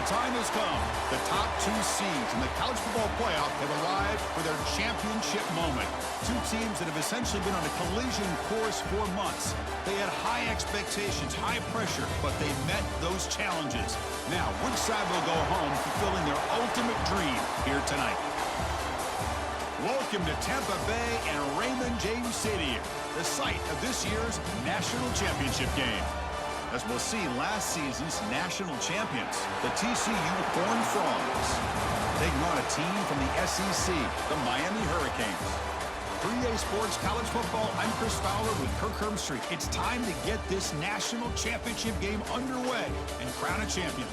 time has come. The top two seeds in the college football playoff have arrived for their championship moment. Two teams that have essentially been on a collision course for months. They had high expectations, high pressure, but they met those challenges. Now, which side will go home fulfilling their ultimate dream here tonight? Welcome to Tampa Bay and Raymond James Stadium, the site of this year's national championship game. As we'll see, last season's national champions, the TCU Horned Frogs, taking on a team from the SEC, the Miami Hurricanes. 3A Sports College Football, I'm Chris Fowler with Kirk Herbstreit. It's time to get this national championship game underway and crown a champion.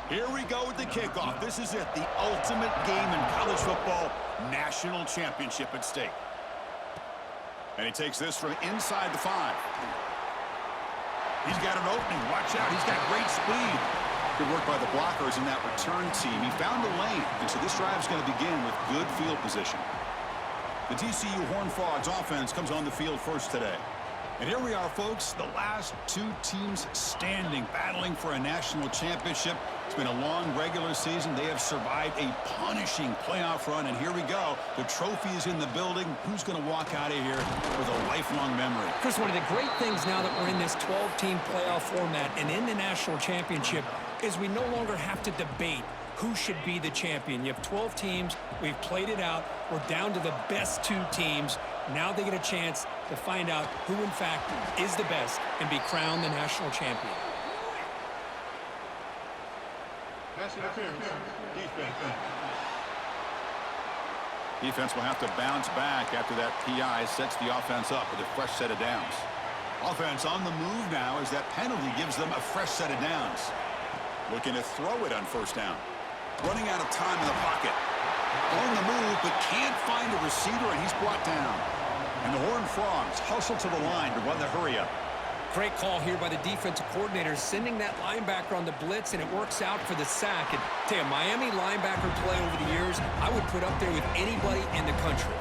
Here we go with the kickoff. This is it, the ultimate game in college football, national championship at stake. And he takes this from inside the 5. He's got an opening. Watch out. He's got great speed. Good work by the blockers in that return team. He found a lane, and so this drive is going to begin with good field position. The TCU Horned Frogs offense comes on the field first today. And here we are, folks, the last two teams standing, battling for a national championship. It's been a long regular season. They have survived a punishing playoff run, and here we go. The trophy is in the building. Who's going to walk out of here with a lifelong memory? Chris, one of the great things now that we're in this 12-team playoff format and in the national championship is we no longer have to debate who should be the champion. You have 12 teams. We've played it out. We're down to the best 2 teams. Now they get a chance to find out who, in fact, is the best and be crowned the national champion. Pass interference. Defense. Defense will have to bounce back after that PI sets the offense up with a fresh set of downs. Offense on the move now as that penalty gives them a fresh set of downs. Looking to throw it on first down. Running out of time in the pocket. On the move, but can't find a receiver, and he's brought down. And the Horned Frogs hustle to the line to run the hurry-up. Great call here by the defensive coordinator, sending that linebacker on the blitz, and it works out for the sack. And tell you, Miami linebacker play over the years, I would put up there with anybody in the country.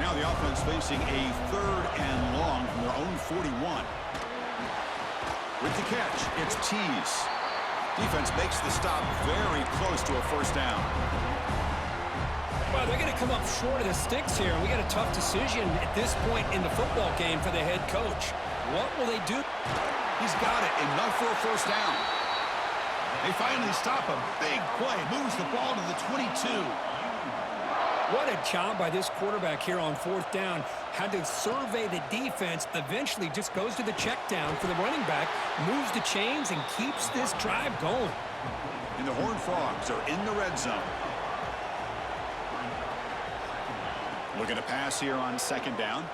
Now the offense facing a 3rd and long from their own 41. With the catch, it's Tease. Defense makes the stop very close to a first down. Well, they're going to come up short of the sticks here, and we got a tough decision at this point in the football game for the head coach. What will they do? He's got it. Enough for a first down. They finally stop a big play. Moves the ball to the 22. What a job by this quarterback here on 4th down. Had to survey the defense. Eventually just goes to the check down for the running back. Moves the chains and keeps this drive going. And the Horned Frogs are in the red zone. Looking to pass here on 2nd down.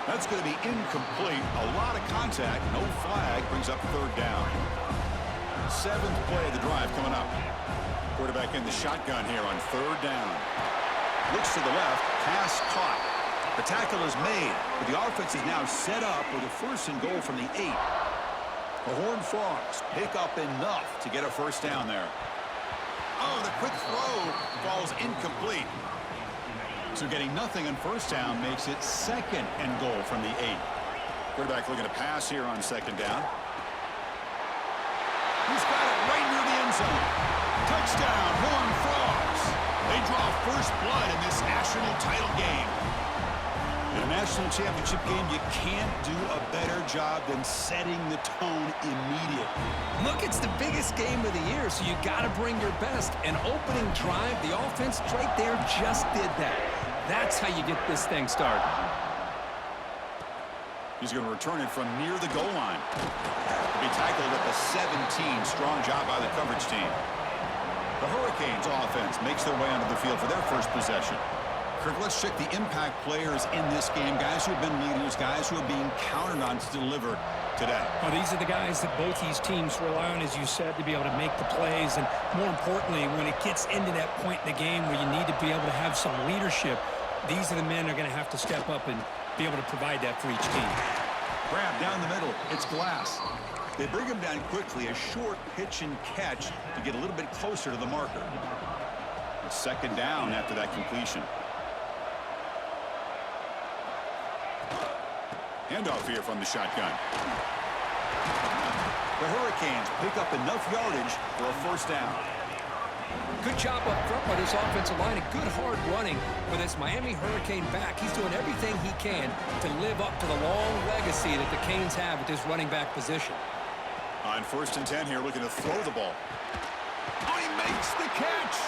That's going to be incomplete. A lot of contact. No flag. Brings up 3rd down. 7th play of the drive coming up. Quarterback in the shotgun here on 3rd down. Looks to the left. Pass caught. The tackle is made. But the offense is now set up with a 1st and goal from the 8. The Horned Frogs pick up enough to get a first down there. Oh, the quick throw falls incomplete. So getting nothing on first down makes it 2nd and goal from the 8. Quarterback looking to pass here on 2nd down. He's got it right near the end zone. Touchdown, Horned Frogs. They draw first blood in this national title game. In a national championship game, you can't do a better job than setting the tone immediately. Look, it's the biggest game of the year, so you got to bring your best. An opening drive, the offense right there just did that. That's how you get this thing started. He's going to return it from near the goal line. To be tackled at the 17. Strong job by the coverage team. The Hurricanes offense makes their way onto the field for their first possession. Kirk, let's check the impact players in this game. Guys who have been leaders, guys who are being counted on to deliver today. Well, these are the guys that both these teams rely on, as you said, to be able to make the plays. And more importantly, when it gets into that point in the game where you need to be able to have some leadership, these are the men that are going to have to step up and be able to provide that for each team. Grab down the middle. It's Glass. They bring him down quickly. A short pitch and catch to get a little bit closer to the marker. A 2nd down after that completion. Handoff here from the shotgun. The Hurricanes pick up enough yardage for a first down. Good job up front by this offensive line, and good hard running for this Miami Hurricane back. He's doing everything he can to live up to the long legacy that the Canes have at this running back position. On 1st and 10 here, looking to throw the ball. Oh, he makes the catch!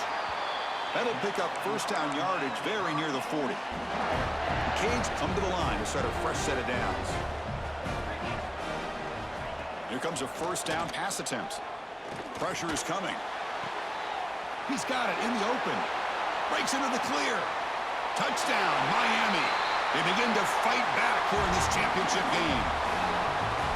That'll pick up first down yardage very near the 40. The Canes come to the line to start a fresh set of downs. Here comes a first down pass attempt. Pressure is coming. He's got it in the open. Breaks into the clear. Touchdown, Miami. They begin to fight back here in this championship game.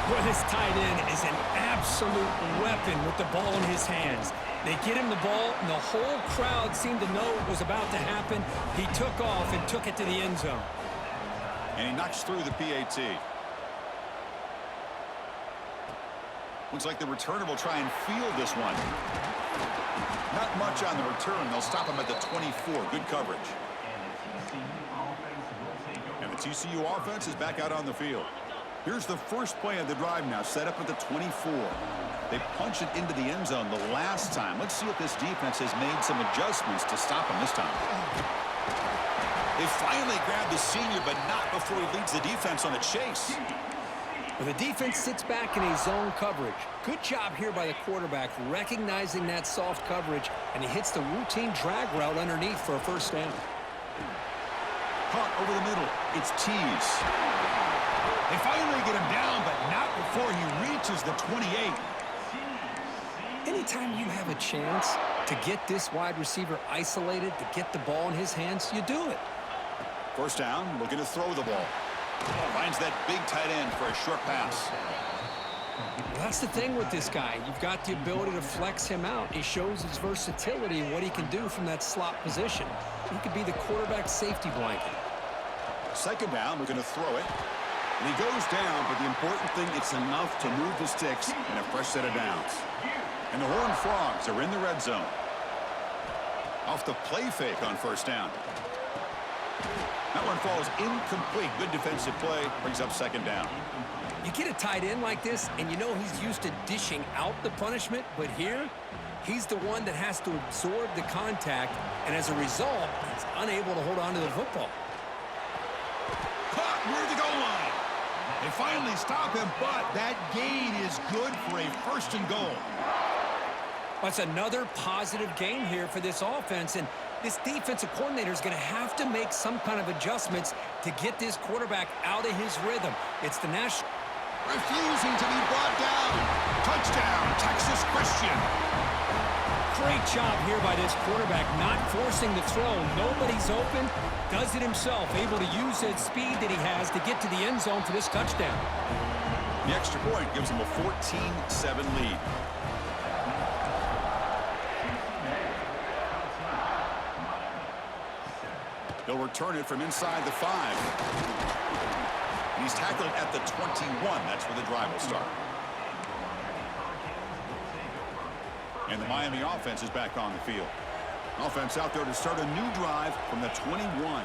Boy, this tight end is an absolute weapon with the ball in his hands. They get him the ball, and the whole crowd seemed to know what was about to happen. He took off and took it to the end zone. And he knocks through the PAT. Looks like the returner will try and field this one. Not much on the return. They'll stop him at the 24. Good coverage. And the TCU offense is back out on the field. Here's the first play of the drive now, set up at the 24. They punch it into the end zone the last time. Let's see if this defense has made some adjustments to stop him this time. They finally grab the senior, but not before he leads the defense on a chase. Well, the defense sits back in a zone coverage. Good job here by the quarterback, recognizing that soft coverage, and he hits the routine drag route underneath for a first down. Caught over the middle. It's Tease. They finally get him down, but not before he reaches the 28. Anytime you have a chance to get this wide receiver isolated, to get the ball in his hands, you do it. First down, looking to throw the ball. Finds that big tight end for a short pass. Well, that's the thing with this guy. You've got the ability to flex him out. He shows his versatility and what he can do from that slot position. He could be the quarterback's safety blanket. Second down, looking to throw it. And he goes down, but the important thing, it's enough to move the sticks in a fresh set of downs. And the Horned Frogs are in the red zone. Off the play fake on first down. That one falls incomplete. Good defensive play. Brings up second down. You get a tight end like this, and you know he's used to dishing out the punishment, but here, he's the one that has to absorb the contact, and as a result, he's unable to hold on to the football. Caught near the goal line. They finally stop him, but that gain is good for a first and goal. That's another positive gain here for this offense, and this defensive coordinator is going to have to make some kind of adjustments to get this quarterback out of his rhythm. It's the national... Refusing to be brought down. Touchdown, Texas Christian. Great job here by this quarterback, not forcing the throw. Nobody's open. Does it himself, able to use that speed that he has to get to the end zone for this touchdown. The extra point gives him a 14-7 lead. He'll return it from inside the 5. And he's tackled at the 21. That's where the drive will start. And the Miami offense is back on the field. Offense out there to start a new drive from the 21.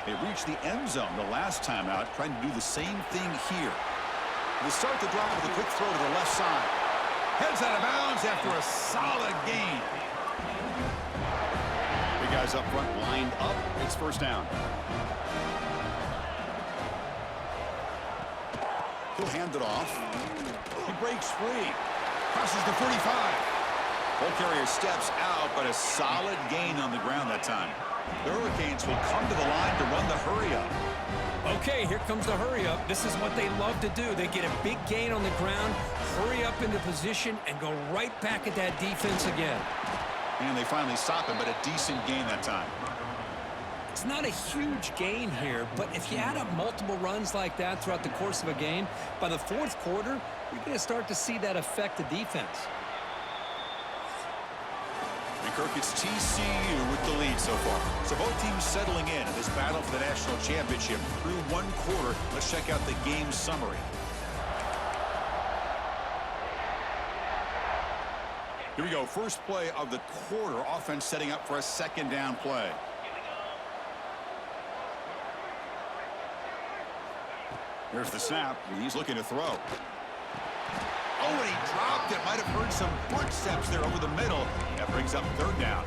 They reached the end zone the last time out, trying to do the same thing here. They start the drive with a quick throw to the left side. Heads out of bounds after a solid gain. Big guys up front lined up. It's first down. He'll hand it off. He breaks free. Crosses the 45. Ball carrier steps out, but a solid gain on the ground that time. The Hurricanes will come to the line to run the hurry-up. Okay, here comes the hurry-up. This is what they love to do. They get a big gain on the ground, hurry up into position, and go right back at that defense again. And they finally stop him, but a decent gain that time. It's not a huge gain here, but if you add up multiple runs like that throughout the course of a game, by the fourth quarter, you're going to start to see that affect the defense. And Kirk, it's TCU with the lead so far. So both teams settling in this battle for the national championship. Through one quarter, let's check out the game summary. Here we go. First play of the quarter. Offense setting up for a second down play. Here's the snap. He's looking to throw. Oh, and he dropped it. Might have heard some footsteps there over the middle. That brings up third down.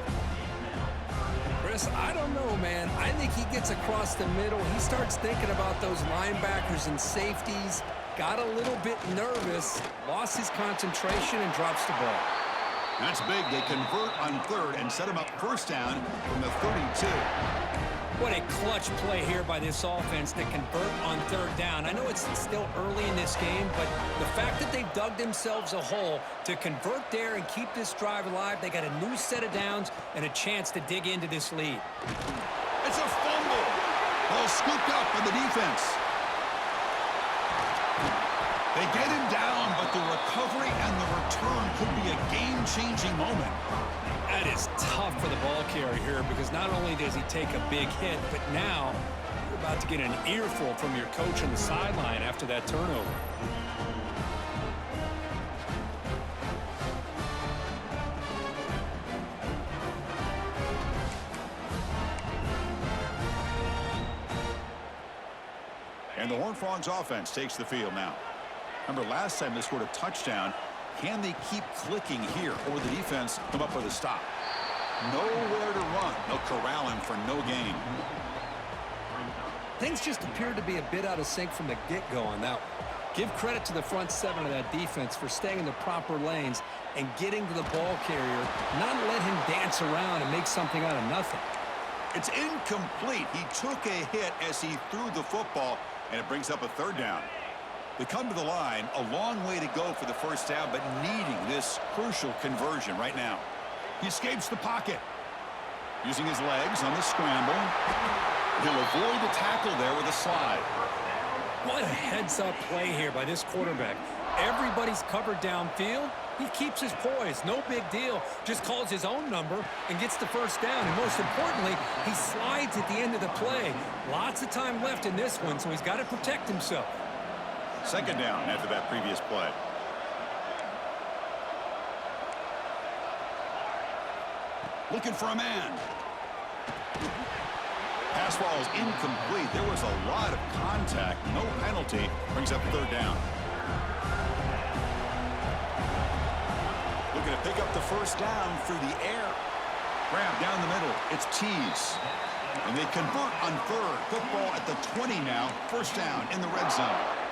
Chris, I don't know, man. I think he gets across the middle. He starts thinking about those linebackers and safeties. Got a little bit nervous, lost his concentration, and drops the ball. That's big. They convert on third and set him up first down from the 32. What a clutch play here by this offense to convert on third down. I know it's still early in this game, but the fact that they've dug themselves a hole to convert there and keep this drive alive, they got a new set of downs and a chance to dig into this lead. It's a fumble. Ball scooped up by the defense. They get him down, but the recovery and the return could be a game-changing moment. That is tough for the ball carrier here because not only does he take a big hit, but now you're about to get an earful from your coach on the sideline after that turnover. And the Horned Frogs offense takes the field now. Remember, last time they scored a touchdown. Can they keep clicking here, or the defense come up with a stop? Nowhere to run. They'll corral him for no gain. Things just appear to be a bit out of sync from the get-go on that one. Give credit to the front seven of that defense for staying in the proper lanes and getting to the ball carrier, not let him dance around and make something out of nothing. It's incomplete. He took a hit as he threw the football, and it brings up a third down. They come to the line, a long way to go for the first down, but needing this crucial conversion right now. He escapes the pocket. Using his legs on the scramble. He'll avoid the tackle there with a slide. What a heads-up play here by this quarterback. Everybody's covered downfield. He keeps his poise. No big deal. Just calls his own number and gets the first down. And most importantly, he slides at the end of the play. Lots of time left in this one, so he's got to protect himself. Second down after that previous play. Looking for a man. Pass ball is incomplete. There was a lot of contact. No penalty. Brings up third down. Looking to pick up the first down through the air. Grab down the middle. It's Tees. And they convert on third. Football at the 20 now. First down in the red zone.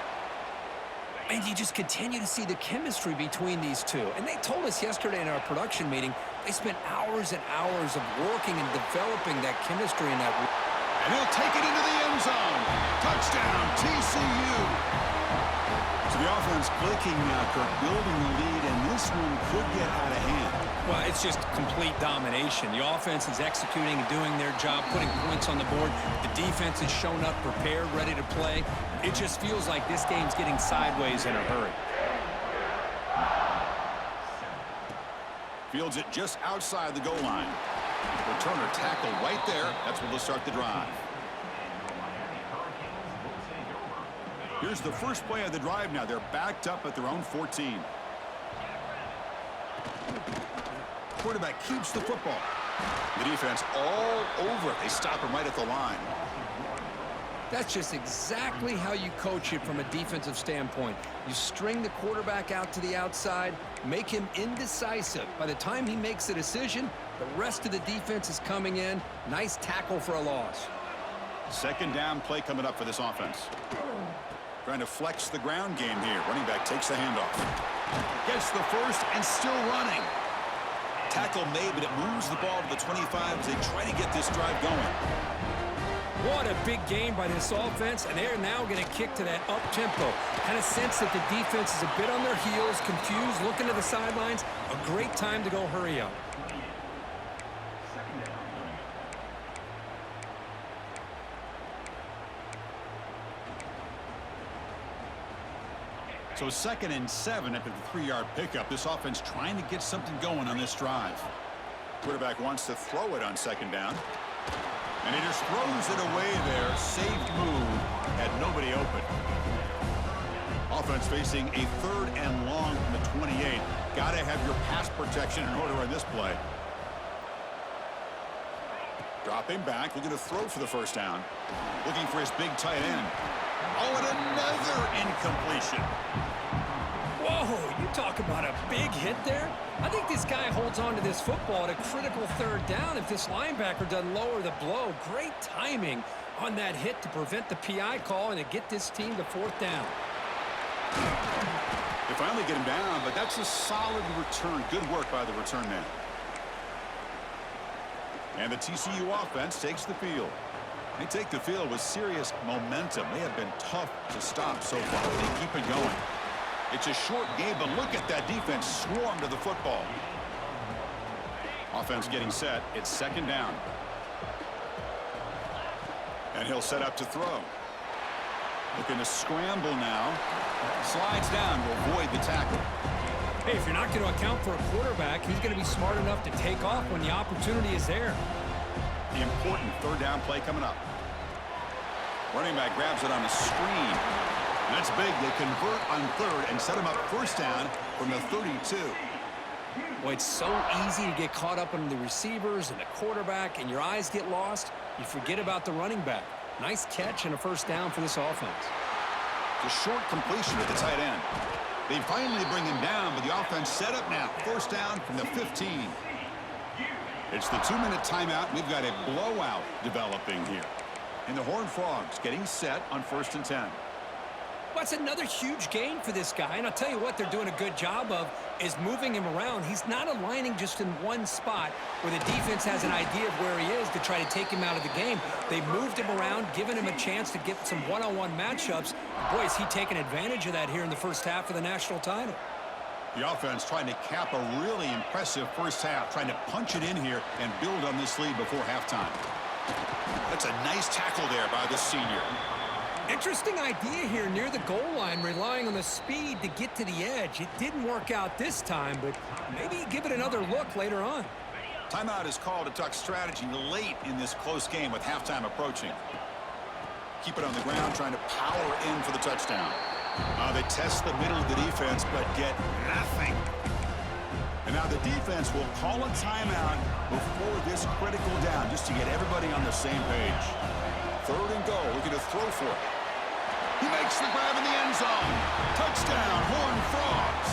And you just continue to see the chemistry between these two. And they told us yesterday in our production meeting, they spent hours and hours of working and developing that chemistry in that. And he'll take it into the end zone. Touchdown, TCU. So the offense clicking now, Kirk, building the lead, and this one could get out of hand. Well, it's just complete domination. The offense is executing and doing their job, putting points on the board. The defense has shown up, prepared, ready to play. It just feels like this game's getting sideways in a hurry. Fields it just outside the goal line. Returner tackle right there. That's where they'll start the drive. Here's the first play of the drive now. They're backed up at their own 14. Quarterback keeps the football. The defense all over it. They stop him right at the line. That's just exactly how you coach it from a defensive standpoint. You string the quarterback out to the outside, make him indecisive. By the time he makes a decision, the rest of the defense is coming in. Nice tackle for a loss. Second down play coming up for this offense. Trying to flex the ground game here. Running back takes the handoff. Gets the first and still running. Tackle made, but it moves the ball to the 25 as they try to get this drive going. What a big game by this offense, and they're now going to kick to that up-tempo. Kind of sense that the defense is a bit on their heels, confused, looking to the sidelines. A great time to go hurry up. So 2nd and 7 after the 3-yard pickup. This offense trying to get something going on this drive. Quarterback wants to throw it on second down. And he just throws it away there. Safe move. Had nobody open. Offense facing a 3rd and long from the 28. Got to have your pass protection in order on this play. Dropping back, looking to throw for the first down. Looking for his big tight end. Oh, and another incompletion. Whoa, you talk about a big hit there. I think this guy holds on to this football at a critical third down if this linebacker doesn't lower the blow. Great timing on that hit to prevent the PI call and to get this team to fourth down. They finally get him down, but that's a solid return. Good work by the return man. And the TCU offense takes the field. They take the field with serious momentum. They have been tough to stop so far. They keep it going. It's a short game, but look at that defense swarm to the football. Offense getting set. It's second down. And he'll set up to throw. Looking to scramble now. Slides down to avoid the tackle. Hey, if you're not going to account for a quarterback, he's going to be smart enough to take off when the opportunity is there. The important third down play coming up. Running back grabs it on the screen. And that's big. They convert on third and set him up first down from the 32. Boy, it's so easy to get caught up in the receivers and the quarterback, and your eyes get lost. You forget about the running back. Nice catch and a first down for this offense. The short completion at the tight end. They finally bring him down, but the offense set up now. First down from the 15. It's the 2-minute timeout. We've got a blowout developing here. And the Horned Frogs getting set on 1st and 10. Well, that's another huge gain for this guy, and I'll tell you what they're doing a good job of is moving him around. He's not aligning just in one spot where the defense has an idea of where he is to try to take him out of the game. They've moved him around, given him a chance to get some one-on-one matchups. Boy, is he taking advantage of that here in the first half of the national title. The offense trying to cap a really impressive first half, trying to punch it in here and build on this lead before halftime. That's a nice tackle there by the senior. Interesting idea here near the goal line, relying on the speed to get to the edge. It didn't work out this time, but maybe give it another look later on. Timeout is called to talk strategy late in this close game with halftime approaching. Keep it on the ground, trying to power in for the touchdown. They test the middle of the defense, but get nothing. And now the defense will call a timeout before this critical down, just to get everybody on the same page. 3rd and goal, looking to throw for it. He makes the grab in the end zone. Touchdown, Horned Frogs.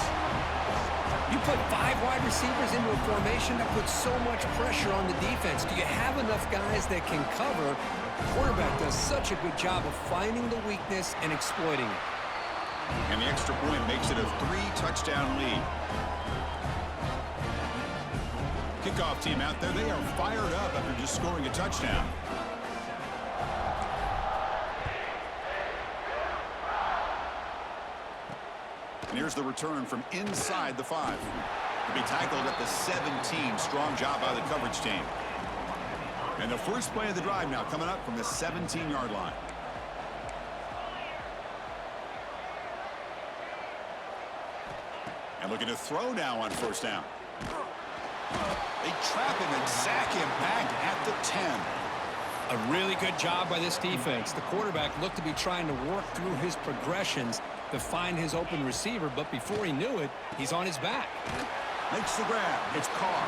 You put 5 wide receivers into a formation that puts so much pressure on the defense. Do you have enough guys that can cover? The quarterback does such a good job of finding the weakness and exploiting it. And the extra point makes it a 3-touchdown lead. Kickoff team out there, they are fired up after just scoring a touchdown. And here's the return from inside the 5. To be tackled at the 17. Strong job by the coverage team. And the first play of the drive now coming up from the 17-yard line. And looking to throw now on first down. They trap him and sack him back at the 10. A really good job by this defense. The quarterback looked to be trying to work through his progressions to find his open receiver, but before he knew it, he's on his back. Makes the grab. It's Carr.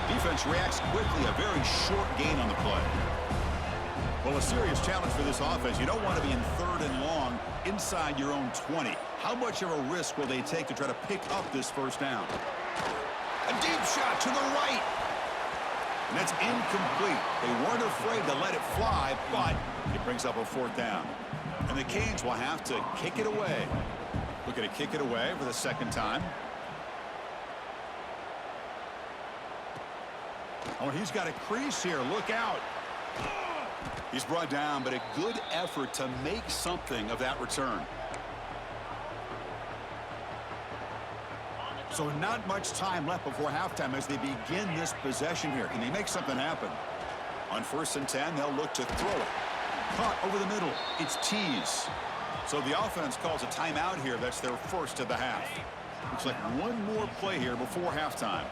Defense reacts quickly. A very short gain on the play. Well, a serious challenge for this offense. You don't want to be in 3rd and long inside your own 20. How much of a risk will they take to try to pick up this first down? A deep shot to the right. And that's incomplete. They weren't afraid to let it fly, but it brings up a 4th down. And the Canes will have to kick it away. Looking to kick it away for the 2nd time. Oh, he's got a crease here. Look out. He's brought down, but a good effort to make something of that return. So not much time left before halftime as they begin this possession here. Can they make something happen? On 1st and 10, they'll look to throw it. Caught over the middle. It's Tease. So the offense calls a timeout here. That's their first of the half. Looks like one more play here before halftime.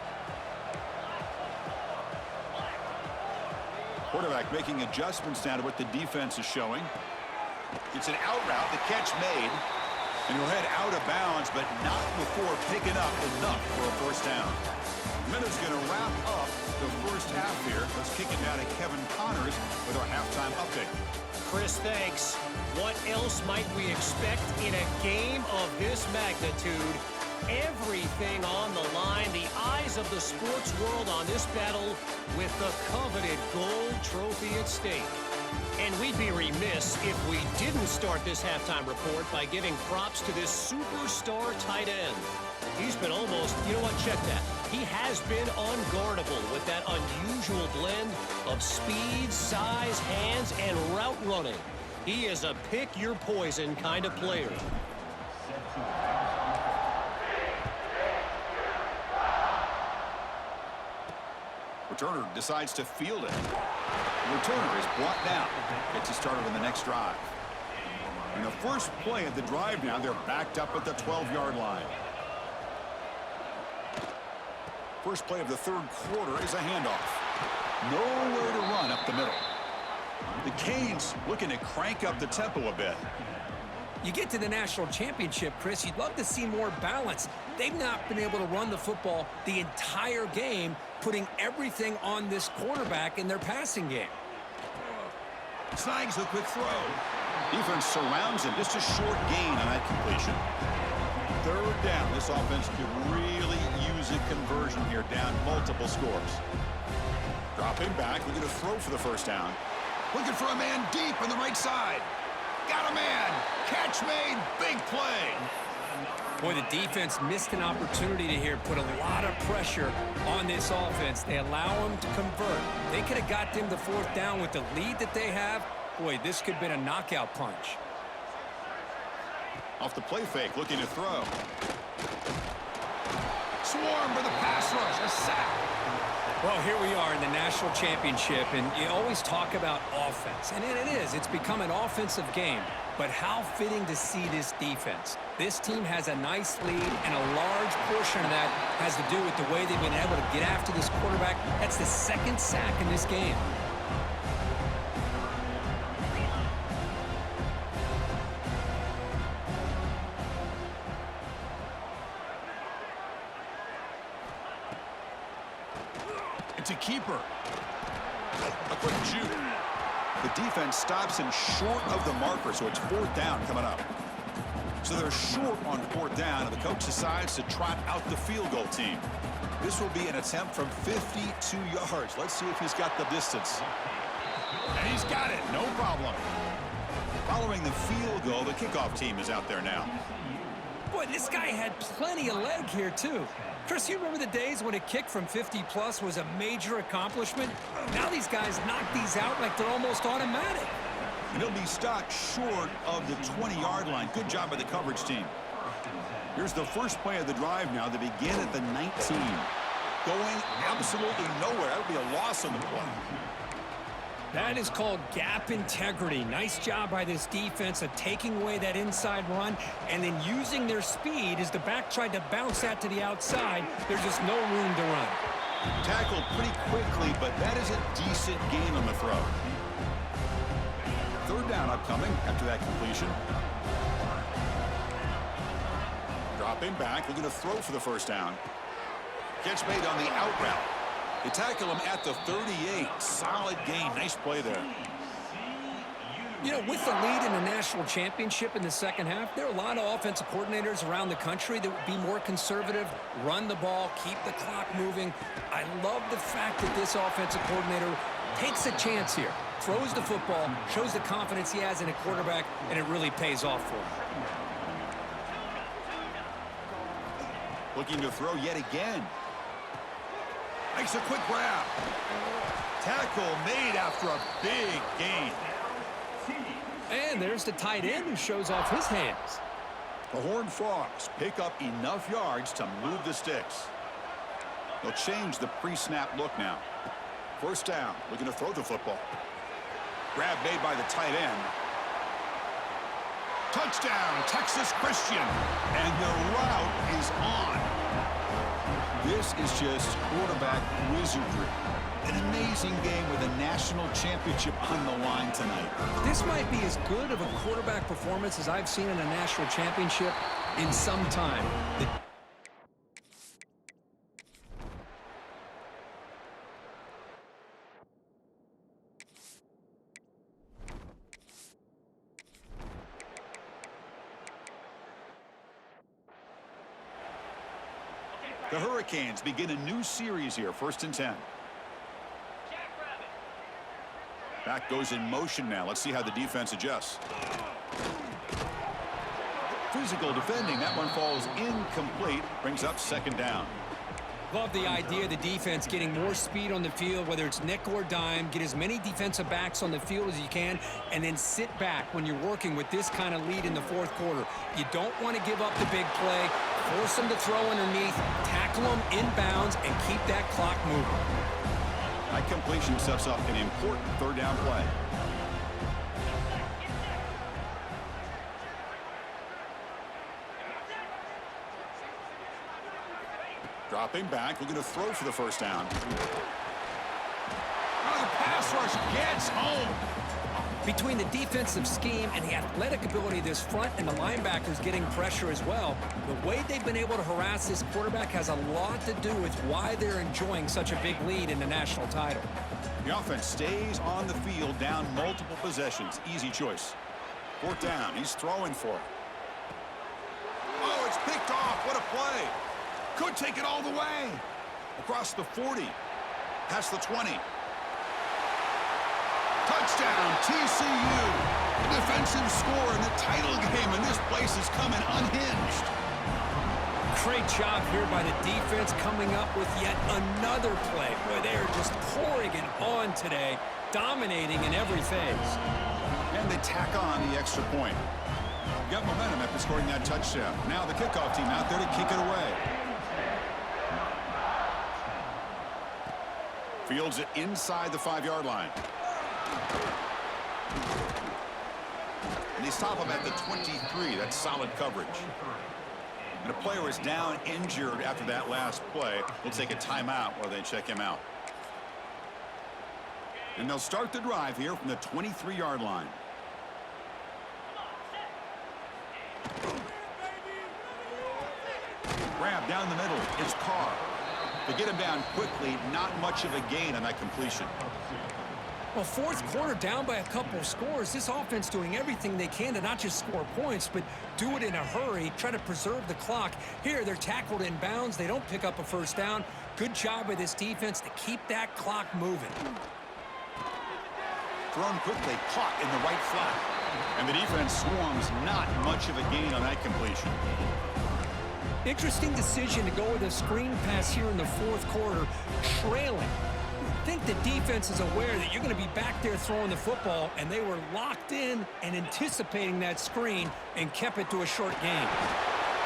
Quarterback making adjustments now to what the defense is showing. It's an out route. The catch made. And he'll head out of bounds, but not before picking up enough for a first down. Minutes going to wrap up the first half here. Let's kick it down to Kevin Connors with our halftime update. Chris, thanks. What else might we expect in a game of this magnitude? Everything on the line, the eyes of the sports world on this battle with the coveted gold trophy at stake. And we'd be remiss if we didn't start this halftime report by giving props to this superstar tight end. He's been almost, you know what, check that. He has been unguardable with that unusual blend of speed, size, hands, and route running. He is a pick-your-poison kind of player. Returner decides to field it. The returner is brought down. Gets you started on the next drive. In the first play of the drive now, they're backed up at the 12-yard line. First play of the third quarter is a handoff. Nowhere to run up the middle. The Canes looking to crank up the tempo a bit. You get to the national championship, Chris, you'd love to see more balance. They've not been able to run the football the entire game, putting everything on this quarterback in their passing game. Snags a quick throw. Defense surrounds him. Just a short gain on that completion. Third down. This offense could really use a conversion here, down multiple scores. Dropping back, looking to throw for the first down. Looking for a man deep on the right side. Got a man. Catch made. Big play. Boy, the defense missed an opportunity to here put a lot of pressure on this offense. They allow them to convert. They could have got them the fourth down with the lead that they have. Boy, this could have been a knockout punch. Off the play fake, looking to throw. Swarm for the pass rush. A sack. Well, here we are in the national championship, and you always talk about offense. And it is. It's become an offensive game. But how fitting to see this defense. This team has a nice lead, and a large portion of that has to do with the way they've been able to get after this quarterback. That's the second sack in this game. It's a keeper. A quick juke. The defense stops him short of the marker, so it's fourth down coming up. So they're short on fourth down, and the coach decides to trot out the field goal team. This will be an attempt from 52 yards. Let's see if he's got the distance. And he's got it. No problem. Following the field goal, the kickoff team is out there now. Boy, this guy had plenty of leg here, too. Chris, you remember the days when a kick from 50-plus was a major accomplishment? Now these guys knock these out like they're almost automatic. And he'll be stopped short of the 20-yard line. Good job by the coverage team. Here's the first play of the drive now. They begin at the 19. Going absolutely nowhere. That would be a loss on the play. That is called gap integrity. Nice job by this defense of taking away that inside run and then using their speed as the back tried to bounce that to the outside. There's just no room to run. Tackled pretty quickly, but that is a decent gain on the throw. Third down upcoming after that completion. Dropping back, looking to throw for the first down. Catch made on the out route. They tackle him at the 38. Solid gain. Nice play there. You know, with the lead in the national championship in the second half, there are a lot of offensive coordinators around the country that would be more conservative, run the ball, keep the clock moving. I love the fact that this offensive coordinator takes a chance here, throws the football, shows the confidence he has in a quarterback, and it really pays off for him. Looking to throw yet again. Makes a quick grab. Tackle made after a big gain. And there's the tight end who shows off his hands. The Horned Frogs pick up enough yards to move the sticks. They'll change the pre-snap look now. First down, looking to throw the football. Grab made by the tight end. Touchdown, Texas Christian. And the route is on. This is just quarterback wizardry. An amazing game with a national championship on the line tonight. This might be as good of a quarterback performance as I've seen in a national championship in some time. The Hurricanes begin a new series here, 1st and 10. Back goes in motion now. Let's see how the defense adjusts. Physical defending. That one falls incomplete. Brings up 2nd down. Love the idea of the defense getting more speed on the field, whether it's nickel or dime. Get as many defensive backs on the field as you can, and then sit back when you're working with this kind of lead in the 4th quarter. You don't want to give up the big play. Force them to throw underneath, tackle them inbounds, and keep that clock moving. That completion sets up an important 3rd down play. Dropping back, looking to throw for the 1st down. Oh, the pass rush gets home. Between the defensive scheme and the athletic ability of this front and the linebackers getting pressure as well, the way they've been able to harass this quarterback has a lot to do with why they're enjoying such a big lead in the national title. The offense stays on the field, down multiple possessions. Easy choice. 4th down. He's throwing for it. Oh, it's picked off. What a play. Could take it all the way. Across the 40. Past the 20. Touchdown, TCU. A defensive score in the title game, and this place is coming unhinged. Great job here by the defense coming up with yet another play where they're just pouring it on today, dominating in every phase. And they tack on the extra point. Got momentum after scoring that touchdown. Now the kickoff team out there to kick it away. Fields it inside the 5-yard line. And they stop him at the 23. That's solid coverage. And a player is down injured after that last play. They'll take a timeout while they check him out. And they'll start the drive here from the 23-yard line. Grab down the middle. It's Carr. They get him down quickly. Not much of a gain on that completion. Well, 4th quarter down by a couple of scores. This offense doing everything they can to not just score points, but do it in a hurry, try to preserve the clock. Here, they're tackled in bounds. They don't pick up a 1st down. Good job by this defense to keep that clock moving. Thrown quickly, caught in the right flat. And the defense swarms. Not much of a gain on that completion. Interesting decision to go with a screen pass here in the 4th quarter, trailing. I think the defense is aware that you're going to be back there throwing the football, and they were locked in and anticipating that screen and kept it to a short gain.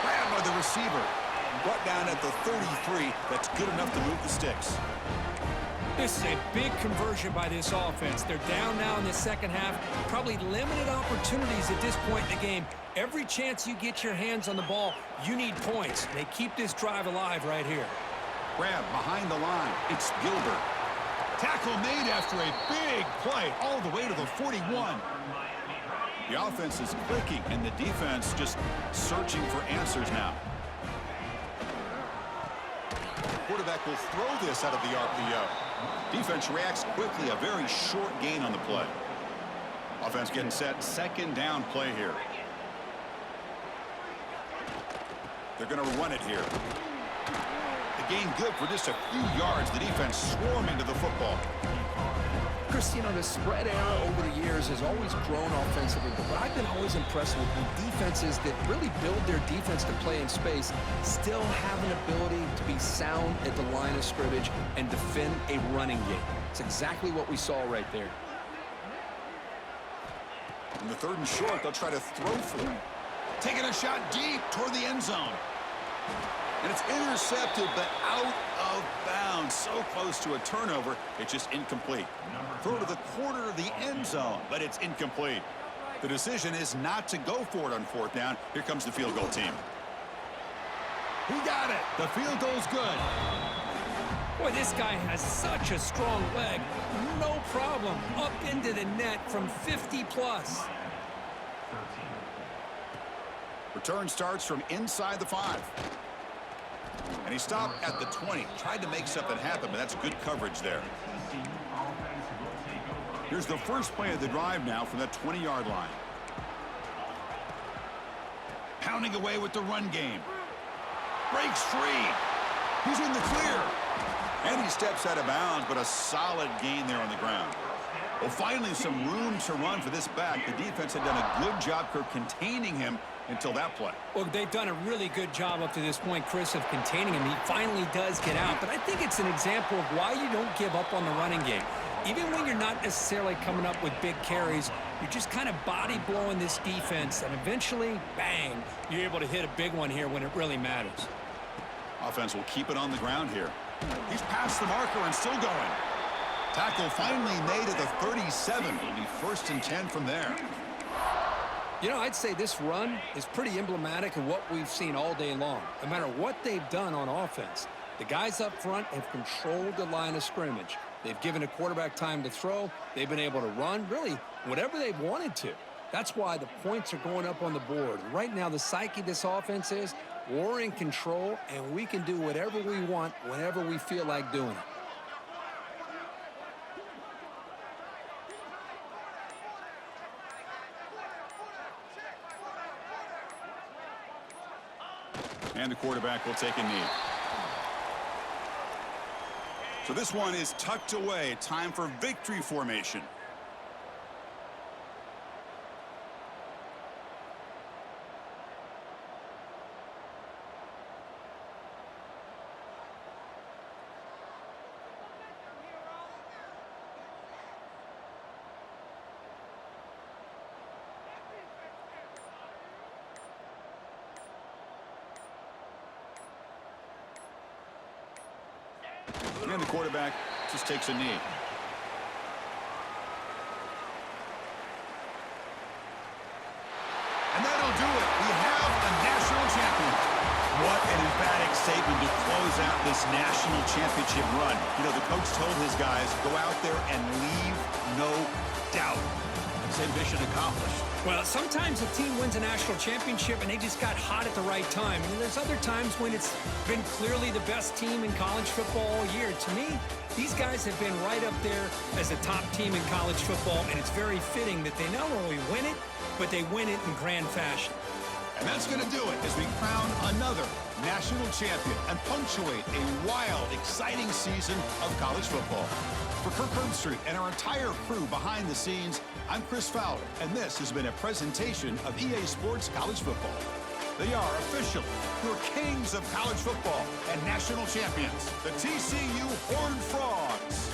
Grabbed by the receiver. Brought down at the 33. That's good enough to move the sticks. This is a big conversion by this offense. They're down now in the 2nd half. Probably limited opportunities at this point in the game. Every chance you get your hands on the ball, you need points. They keep this drive alive right here. Grab behind the line. It's Gilbert. Tackle made after a big play all the way to the 41. The offense is clicking, and the defense just searching for answers now. Quarterback will throw this out of the RPO. Defense reacts quickly. A very short gain on the play. Offense getting set. 2nd down play here. They're going to run it here. The gain good for just a few yards. The defense swarming to the football. Chris, you know, the spread era over the years has always grown offensively, but I've been always impressed with the defenses that really build their defense to play in space, still have an ability to be sound at the line of scrimmage and defend a running game. It's exactly what we saw right there. In the 3rd and short, they'll try to throw for it. Taking a shot deep toward the end zone. And it's intercepted, but out of bounds. So close to a turnover, it's just incomplete. Throw to the corner of the end zone, but it's incomplete. The decision is not to go for it on 4th down. Here comes the field goal team. He got it. The field goal's good. Boy, this guy has such a strong leg. No problem. Up into the net from 50+. Return starts from inside the 5. And he stopped at the 20. Tried to make something happen, but that's good coverage there. Here's the first play of the drive now from that 20-yard line. Pounding away with the run game. Breaks free. He's in the clear. And he steps out of bounds, but a solid gain there on the ground. Well, finally some room to run for this back. The defense had done a good job containing him until that play. Well, they've done a really good job up to this point, Chris, of containing him. He finally does get out, but I think it's an example of why you don't give up on the running game. Even when you're not necessarily coming up with big carries, you're just kind of body blowing this defense, and eventually, bang, you're able to hit a big one here when it really matters. Offense will keep it on the ground here. He's past the marker and still going. Tackle finally made at the 37. It'll be 1st and 10 from there. You know, I'd say this run is pretty emblematic of what we've seen all day long. No matter what they've done on offense, the guys up front have controlled the line of scrimmage. They've given a quarterback time to throw. They've been able to run, really, whatever they've wanted to. That's why the points are going up on the board. Right now, the psyche of this offense is we're in control, and we can do whatever we want whenever we feel like doing it. And the quarterback will take a knee. So this one is tucked away. Time for victory formation. And the quarterback just takes a knee. And that'll do it. We have a national champion. What an emphatic statement to close out this national championship run. You know, the coach told his guys, go out there and leave no doubt. Same mission accomplished. Well, sometimes a team wins a national championship and they just got hot at the right time. And there's other times when it's been clearly the best team in college football all year. To me, these guys have been right up there as a top team in college football, and it's very fitting that they not only win it, but they win it in grand fashion. And that's going to do it as we crown another national champion and punctuate a wild, exciting season of college football. For Kirk Herbstreit and our entire crew behind the scenes, I'm Chris Fowler, and this has been a presentation of EA Sports College Football. They are officially your kings of college football and national champions, the TCU Horned Frogs.